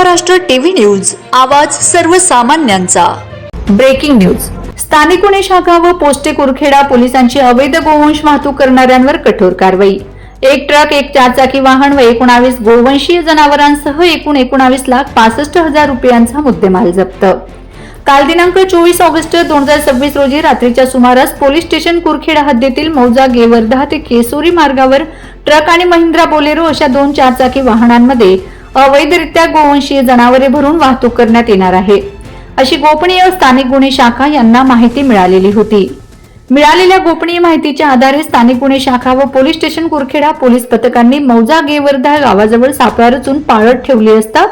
Maharashtra TV news, आवाज सर्वसामान्यांचा। Breaking news. स्थानिक गुन्हे शाखा व पोस्टे कुरखेडा पोलिसांची अवैध गोवंश वाहतूक करणाऱ्यांवर कठोर कारवाई। एक ट्रक, एक चारचाकी वाहन व 19 गोवंशीय जनावरांसह एकूण 19,65,000 रुपयांचा मुद्देमाल जप्त। काल दिनांक 24 ऑगस्ट 2026 रोजी रात्रीच्या सुमारास पोलीस स्टेशन कुरखेडा हद्दीतील मौजा गेवर्धा ते केसोरी मार्गावर ट्रक आणि महिंद्रा बोलेरो अशा 2 चारचाकी वाहनांमध्ये अवैधरित्या गोवंशीय जनावरे भरून वाहतूक करण्यात येणार आहे, अशी गोपनीय स्थानिक गुन्हे शाखा यांना माहिती मिळालेली होती। मिळालेल्या गोपनीय माहितीच्या आधारे स्थानिक गुन्हे शाखा व पोलीस स्टेशन कुरखेडा पोलीस पथकांनी मौजा गेवर्धा गावाजवळ सापळा रचून पाळत ठेवली असता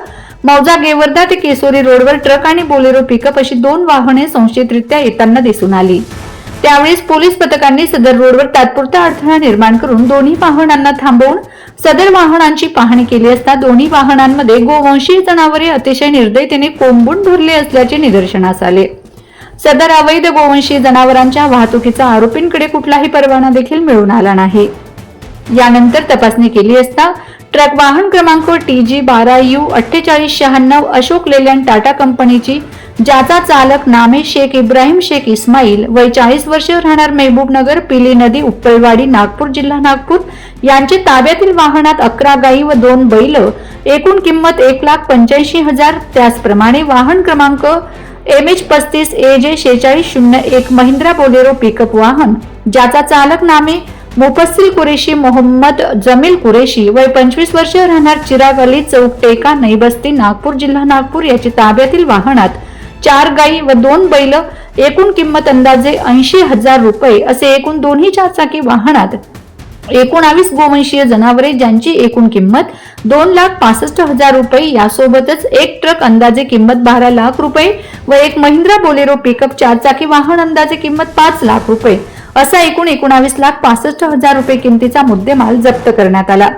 मौजा गेवर्धा ते केसोरी रोडवर ट्रक आणि बोलेरो पिकअप अशी 2 वाहने संशयितरित्या येताना दिसून आली। त्यावेळेस पोलीस पथकांनी सदर रोडवर तात्पुरता अडथळा निर्माण करून दोन्ही वाहनांना थांबवून सदर वाहनांची पाहणी केली असता दोन्ही वाहनांमध्ये गोवंशीय जनावरे अतिशय निर्दयतेने कोंबून भरले असल्याचे निदर्शनास आले। सदर अवैध गोवंशीय जनावरांच्या वाहतुकीचा आरोपींकडे कुठलाही परवाना देखील मिळून आला नाही। यानंतर तपासणी केली असता ट्रक वाहन क्रमांक TG12U4896 अशोक लेलँड टाटा कंपनीची, ज्याचा चालक नामे शेख इब्राहिम शेख इस्माईल, वय 40 वर्ष, राहणार महबूब नगर, पिली नदी, उपळवाडी, नागपूर जिल्हा नागपूर, यांचे ताब्यातील वाहनात 11 गाई व 2 बैल, एकूण किंमत 1,85,000। त्याचप्रमाणे वाहन क्रमांक MH35 AJ4601 Mahindra Bolero pickup वाहन, ज्याचा चालक नामे मुफस्सिल कुरेशी मोहम्मद जमील कुरेशी, वय 25 वर्ष, राहणार चिराग अली चौक, टेका, नई बस्ती, नागपूर जिल्हा नागपूर, याची ताब्यातील वाहनात 4 गाई व 2 बैल, एकूण किंमत अंदाजे 80,000 रुपये असे एकूण दोन्ही चारचाकी वाहनात 19 गोवंशीय जनावरे ज्यांची एकूण किंमत 2,65,000 रुपये, यासोबतच एक ट्रक अंदाजे किंमत 12 लाख रुपये व एक महिंद्रा बोलेरो पिकअप चारचाकी वाहन अंदाजे किंमत 5 लाख रुपये असा एकूण 19,65,000 रुपये किमतीचा मुद्देमाल जप्त करण्यात आला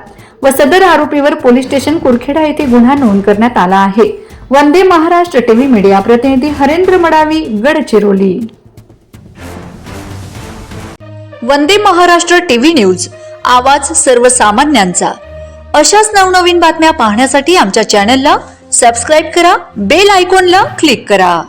व सदर आरोपीवर पोलीस स्टेशन कुरखेडा येथे गुन्हा नोंद करण्यात आला आहे। वंदे महाराष्ट्र टीव्ही मीडिया प्रतिनिधी हरेंद्र मडावी, गडचिरोली। वंदे महाराष्ट्र टीव्ही न्यूज, आवाज सर्वसामान्यांचा। अशाच नवनवीन बातम्या पाहण्यासाठी आमच्या चॅनलला सबस्क्राइब करा, बेल आयकॉनला क्लिक करा।